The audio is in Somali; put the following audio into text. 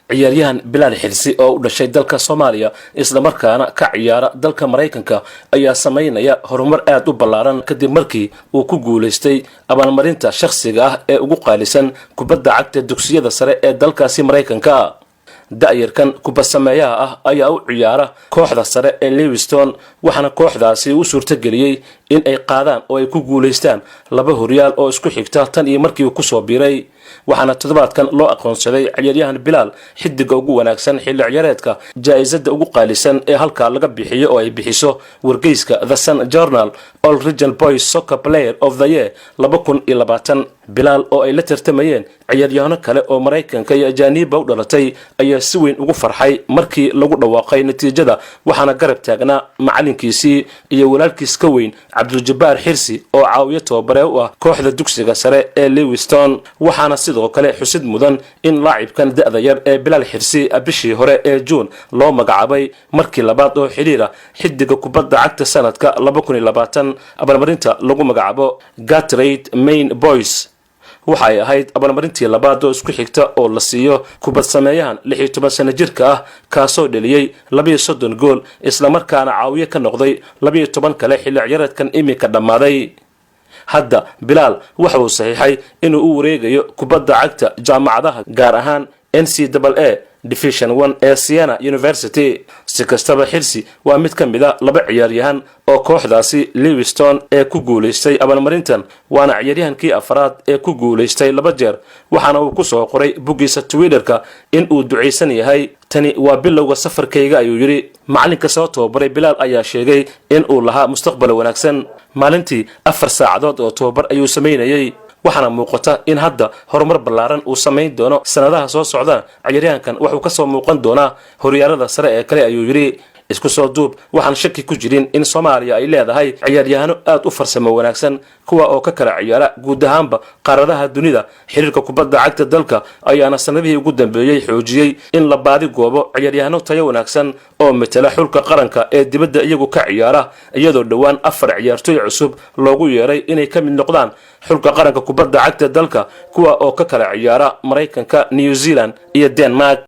ciyaaryahan Bilaal Xirsi oo u dhashay dalka Soomaaliya isla markaana ka ciyaara dalka Mareykanka ayaa sameynaya horumar aad u ballaaran kadib markii uu ku guuleystay abaalmarinta shakhsiga ah ee ugu qaalisan kubadda cagta dugsiyada sare ee dalkaasi Mareykanka. da'yarkan kubad sameeyaha ah ayaa u ciyaara kooxda sare ee Lewiston waxaana kooxdaasi u suurtageliyay in ay qaadaan oo ay ku guuleystaan laba horyaal oo isku xigta tan iyo markii uu ku soo biiray. waxaana toddobaadkan loo aqoonsaday ciyaaryahan Bilaal xidiga ugu wanaagsan xilli ciyaareedka jaa'izada ugu qaalisan ee halka laga bixiyo oo ay bixiso wargeyska The Sun Journal All Regional Boys Soccer Player of the Year 2020. Bilaal oo ay la tartamayeen ciyaaryahano kale oo Mareykanka iyo ajaaniba u dhalatay ayaa si weyn ugu farxay markii lagu dhawaaqay natiijada waxaana garab taagnaa macalinkiisii iyo walaalkiis ka weyn Cabduljabaar Xirsi oo caawiye tababare u ah kooxda dugsiga sare ee Lewiston. waxaana sidoo kale xusid mudan in laacibkan da'da yar ee Bilaal Xirsi bishii hore ee June loo magacaabay markii labaad oo xiriira xidiga kubadda cagta sanadka 2020 abaalmarinta lagu magacaabo Gatorade Main Boys. waxay ahayd abaalmarintii labaad oo isku xigta oo la siiyo kubad sameeyahan 16 sano jirka ah kaasoo dhaliyay 32 gool isla markaana caawiye ka noqday 12 kale xilli ciyaareedkan imika dhamaaday. hadda Bilaal waxa uu saxiixay inuu u wareegayo kubadda cagta jaamacadaha gaar ahaan NCAA Division 1 ee Siena University. si kastaba Xirsi waa mid ka mid ah laba ciyaaryahan oo kooxdaasi Lewiston ee ku guuleystay abaalmarintan waana ciyaaryahankii afraad ee ku guuleystay laba jeer. waxaana uu ku soo qoray bugiisa Twitterka in uu duceysan yahay tani waa bilowga safarkayga ayuu yiri. macalinka soo tababaray Bilaal ayaa sheegay in uu lahaa mustaqbal wanaagsan. maalintii 4 saacadood oo tababar ayuu sameynayay waxaana muuqata in hadda horumar ballaaran uu sameyn doono sanadaha soo socda. ciyaaryahankan wuxuu ka soo muuqan doonaa horyaalada sare ee kale ayuu yiri. isku soo duub waxaan shaki ku jirin in Soomaaliya ay leedahay ciyaaryahano aad u farsamo wanaagsan kuwa oo ka kala ciyaara guud ahaanba qaaradaha dunida. xiriirka kubadda cagta dalka ayaana sanadihii ugu dambeeyay xoojiyay in la baadi goobo ciyaaryahano tayo wanaagsan oo matala xulka qaranka ee dibadda iyagu ka ciyaara iyadoo dhawaan 4 ciyaartoy cusub loogu yeeray inay ka mid noqdaan xulka qaranka kubadda cagta dalka kuwa oo ka kala ciyaara Mareykanka, New Zealand iyo Denmark.